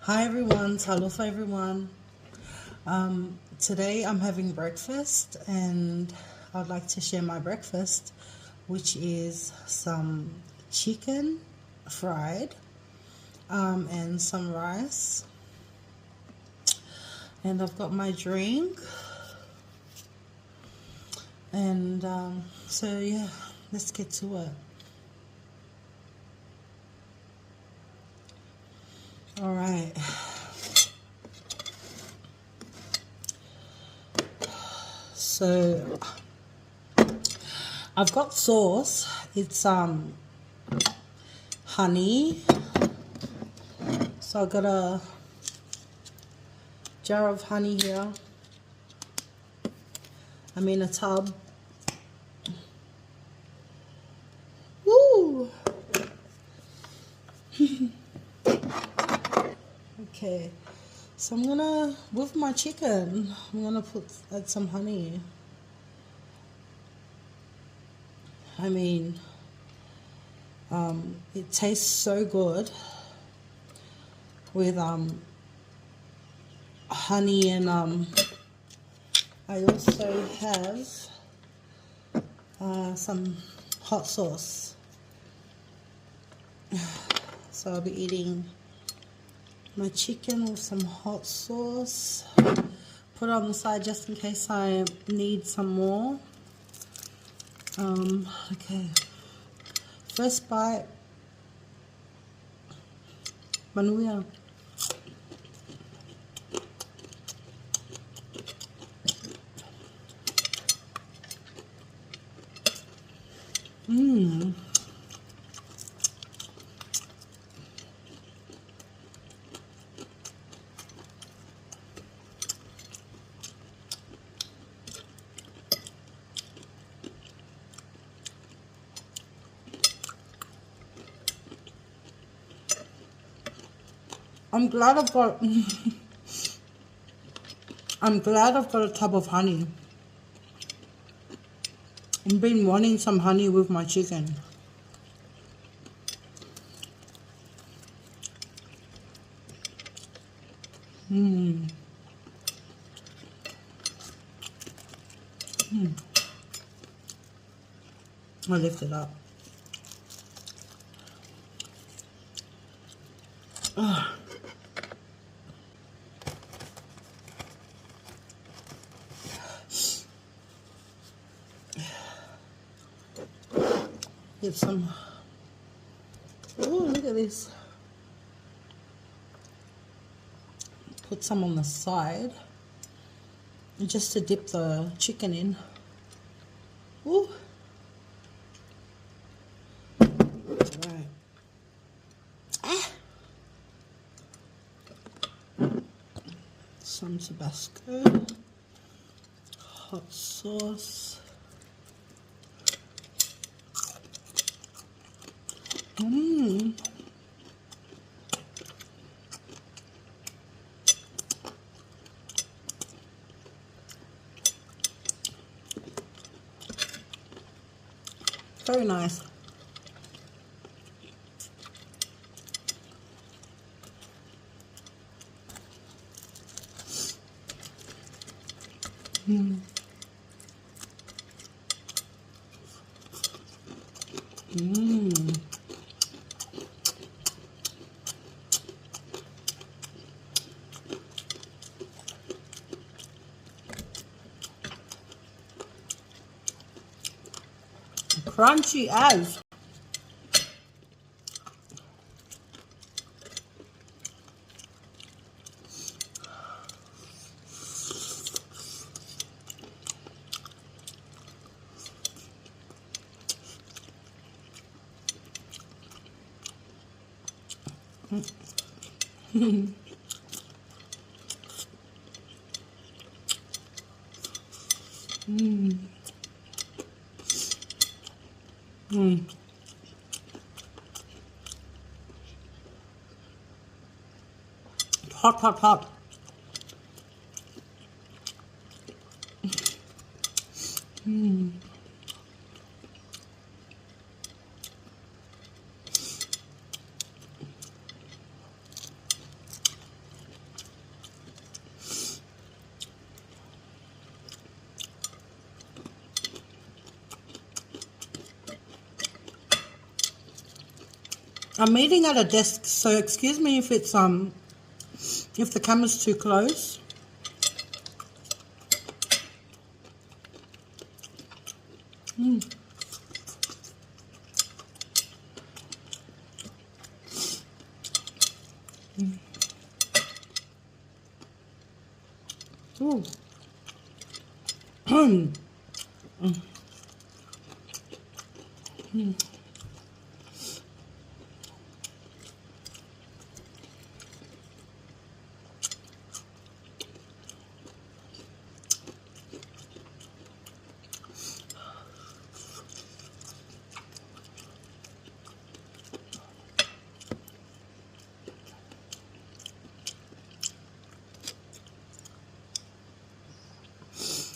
Hi everyone, talofa everyone. Today I'm having breakfast and I'd like to share my breakfast, which is some chicken fried and some rice. And I've got my drink. And so yeah, let's get to it. All right. So I've got sauce. It's honey. So I've got a jar of honey here. I'm in a tub. Woo! Okay, so I'm gonna, with my chicken, I'm gonna add some honey. I mean, it tastes so good with honey and I also have some hot sauce. So I'll be eating my chicken with some hot sauce. Put it on the side just in case I need some more. Okay. First bite. Manuya. Mmm. I'm glad I've got I'm glad I've got a tub of honey. I've been wanting some honey with my chicken. Mmm. Mm. I lift it up. Ugh. Get some. Oh, look at this. Put some on the side, just to dip the chicken in. Ooh. Right. Ah. Some Tabasco, hot sauce. Mmm. Very nice. Mm. Mmm. Crunchy as. Mmm. Mm. Hot, hot, hot. Mm. I'm eating at a desk, so excuse me if it's if the camera's too close. Mm. Mm. Ooh. Mm. Mm.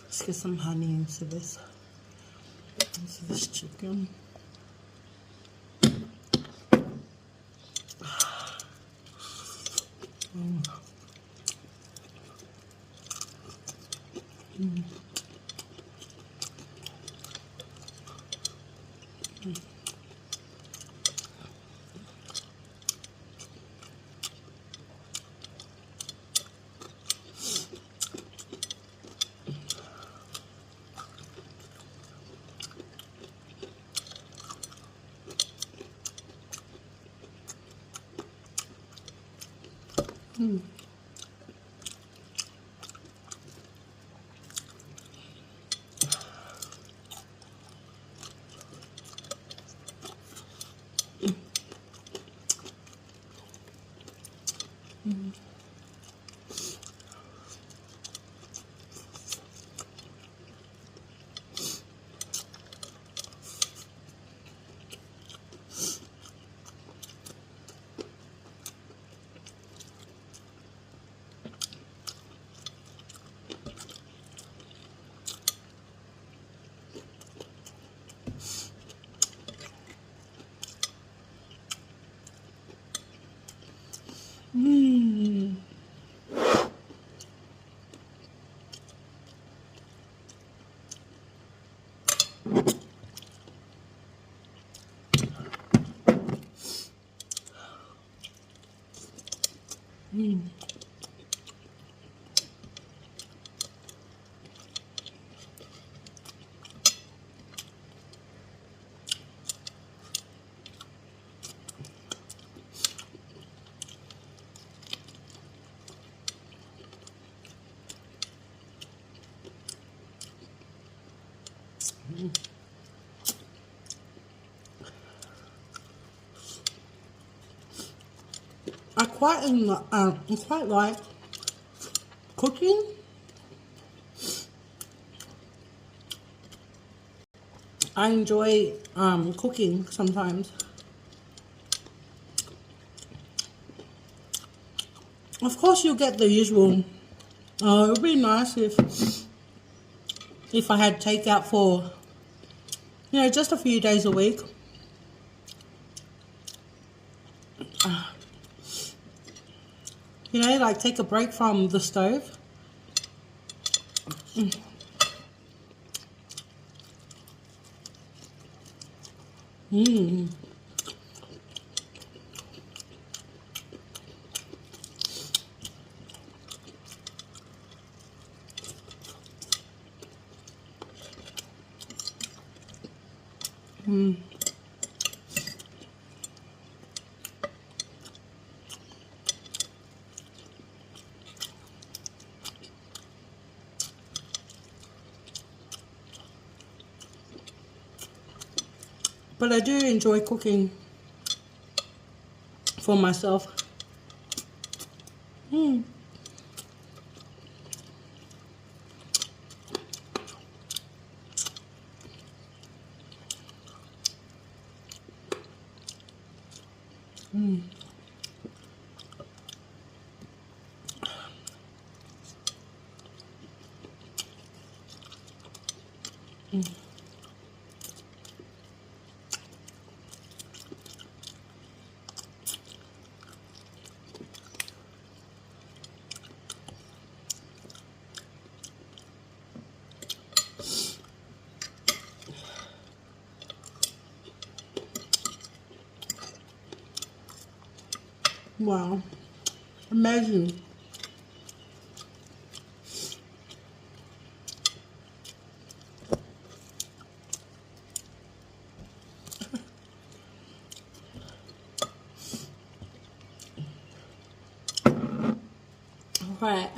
Let's get some honey into this chicken. Mm. Mm. Mm. Mm. Mm. Mm. I quite like cooking. I enjoy cooking sometimes. Of course, you'll get the usual. Oh, it would be nice if I had takeout for just a few days a week. Like take a break from the stove. Mm. Mm. Mm. But I do enjoy cooking for myself. Mm. Mm. Mm. Wow. Amazing. Right.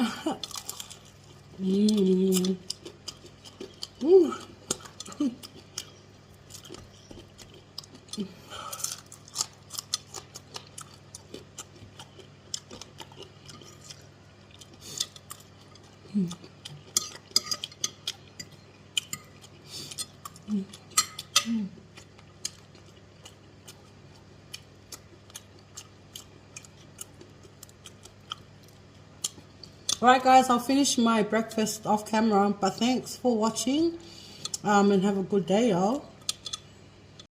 Mmm. Ooh. Alright guys, I'll finish my breakfast off camera, but thanks for watching and have a good day, y'all.